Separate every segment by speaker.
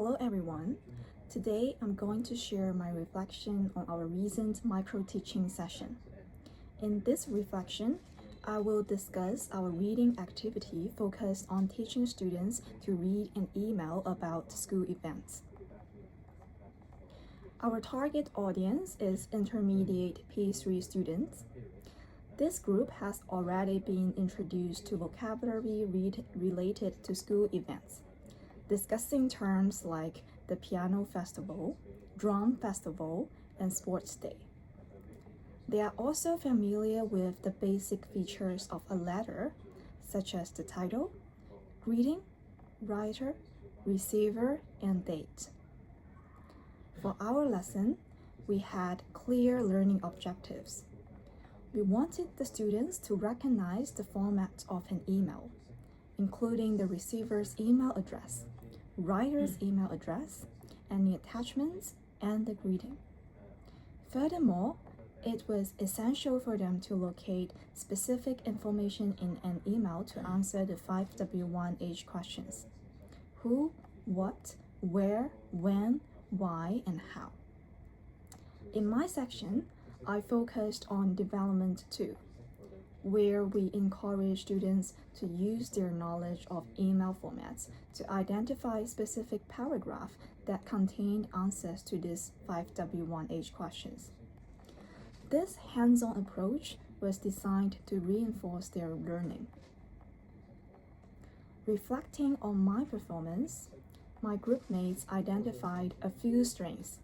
Speaker 1: Hello everyone. Today I'm going to share my reflection on our recent micro-teaching session. In this reflection, I will discuss our reading activity focused on teaching students to read an email about school events. Our target audience is intermediate P3 students. This group has already been introduced to vocabulary related to school events, discussing terms like the piano festival, drum festival, and sports day. They are also familiar with the basic features of a letter, such as the title, greeting, writer, receiver, and date. For our lesson, we had clear learning objectives. We wanted the students to recognize the format of an email, including the receiver's email address, writer's email address, any attachments, and the greeting. Furthermore, it was essential for them to locate specific information in an email to answer the 5W1H questions: who, what, where, when, why, and how. In my section, I focused on development 2, where we encourage students to use their knowledge of email formats to identify specific paragraphs that contained answers to these 5W1H questions. This hands-on approach was designed to reinforce their learning. Reflecting on my performance, my group mates identified a few strengths.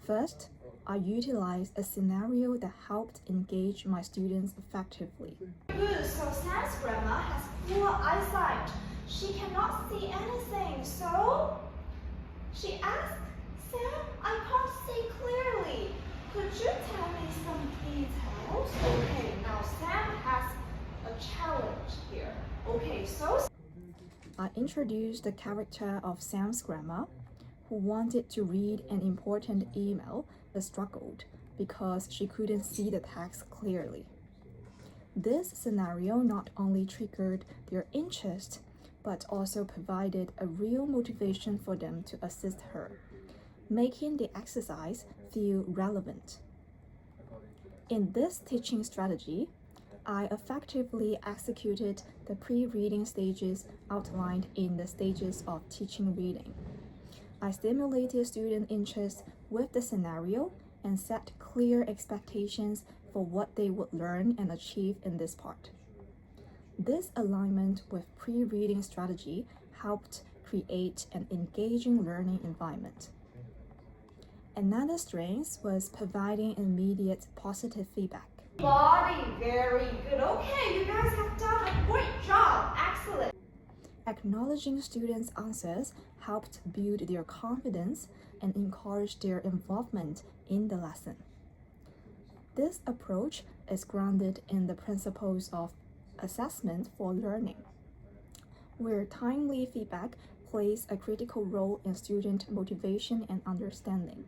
Speaker 1: First, I utilized a scenario that helped engage my students effectively.
Speaker 2: Good, so Sam's grandma has poor eyesight. She cannot see anything, so she asked, Sam, I can't see clearly. Could you tell me some details? Okay, now Sam has a challenge here. Okay, so
Speaker 1: I introduced the character of Sam's grandma, who wanted to read an important email but struggled because she couldn't see the text clearly. This scenario not only triggered their interest, but also provided a real motivation for them to assist her, making the exercise feel relevant. In this teaching strategy, I effectively executed the pre-reading stages outlined in the stages of teaching reading. I stimulated student interest with the scenario and set clear expectations for what they would learn and achieve in this part. This alignment with pre-reading strategy helped create an engaging learning environment. Another strength was providing immediate positive feedback.
Speaker 2: body, very good. Okay, you guys have done a great job. Excellent.
Speaker 1: Acknowledging students' answers helped build their confidence and encourage their involvement in the lesson. This approach is grounded in the principles of assessment for learning, where timely feedback plays a critical role in student motivation and understanding.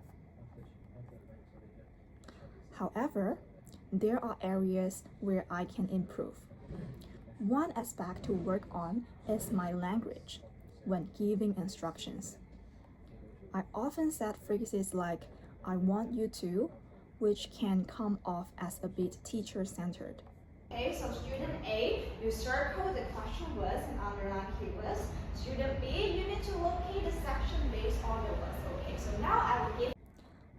Speaker 1: However, there are areas where I can improve. One aspect to work on is my language when giving instructions. I often said phrases like, I want you to, which can come off as a bit teacher-centered.
Speaker 2: Okay, so student A, you circle the question words and underline keywords. Student B, you need to locate the section based on the words. Okay, so now I will give.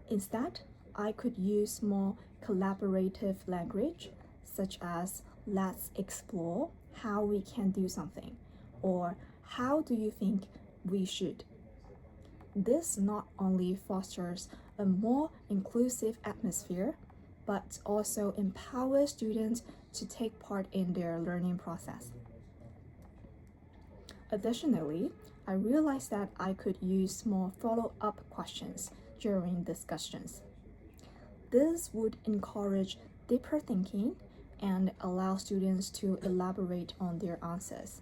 Speaker 1: Instead, I could use more collaborative language, such as let's explore how we can do something, or how do you think we should? This not only fosters a more inclusive atmosphere, but also empowers students to take part in their learning process. Additionally, I realized that I could use more follow-up questions during discussions. This would encourage deeper thinking and allow students to elaborate on their answers.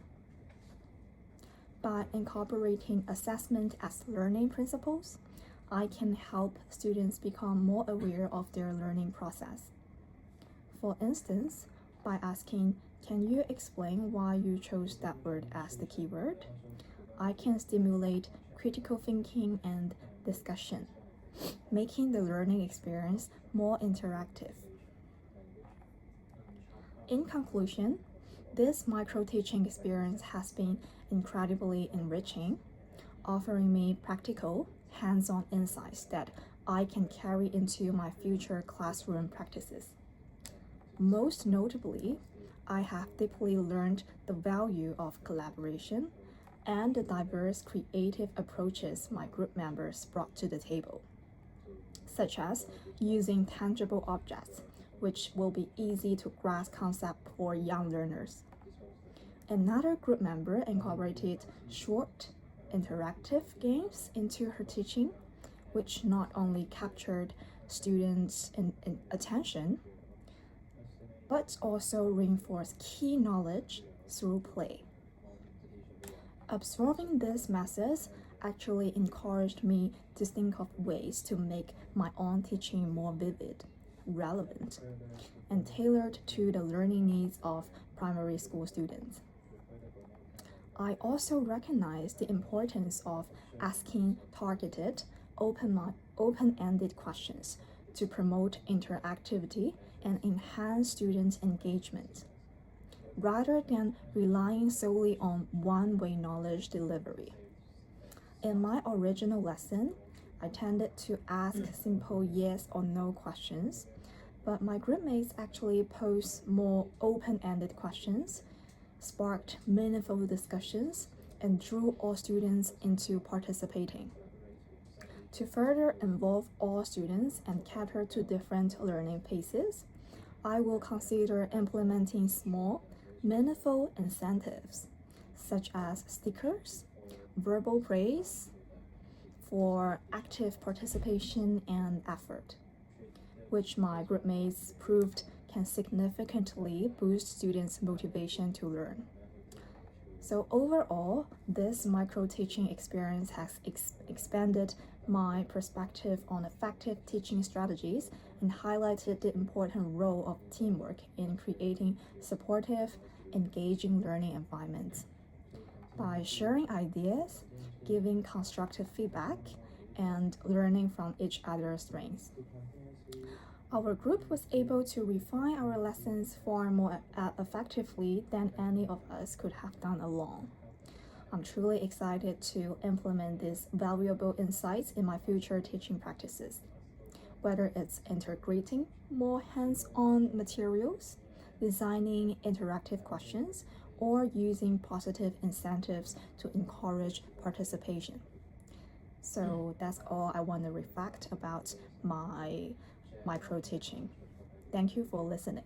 Speaker 1: By incorporating assessment as learning principles, I can help students become more aware of their learning process. For instance, by asking, can you explain why you chose that word as the keyword? I can stimulate critical thinking and discussion, making the learning experience more interactive. In conclusion, this micro-teaching experience has been incredibly enriching, offering me practical, hands-on insights that I can carry into my future classroom practices. Most notably, I have deeply learned the value of collaboration and the diverse creative approaches my group members brought to the table, such as using tangible objects, which will be easy to grasp concept for young learners. Another group member incorporated short, interactive games into her teaching, which not only captured students' attention, but also reinforced key knowledge through play. Absorbing these methods actually encouraged me to think of ways to make my own teaching more vivid, relevant, and tailored to the learning needs of primary school students. I also recognize the importance of asking targeted, open-ended questions to promote interactivity and enhance students' engagement, rather than relying solely on one-way knowledge delivery. In my original lesson, I tended to ask simple yes or no questions, but my groupmates actually posed more open-ended questions, sparked meaningful discussions, and drew all students into participating. To further involve all students and cater to different learning paces, I will consider implementing small, meaningful incentives, such as stickers, verbal praise for active participation and effort, which my groupmates proved can significantly boost students' motivation to learn. So overall, this micro-teaching experience has expanded my perspective on effective teaching strategies and highlighted the important role of teamwork in creating supportive, engaging learning environments. By sharing ideas, giving constructive feedback, and learning from each other's strengths, our group was able to refine our lessons far more effectively than any of us could have done alone. I'm truly excited to implement these valuable insights in my future teaching practices, whether it's integrating more hands-on materials, designing interactive questions, or using positive incentives to encourage participation. So that's all I want to reflect about my micro teaching. Thank you for listening.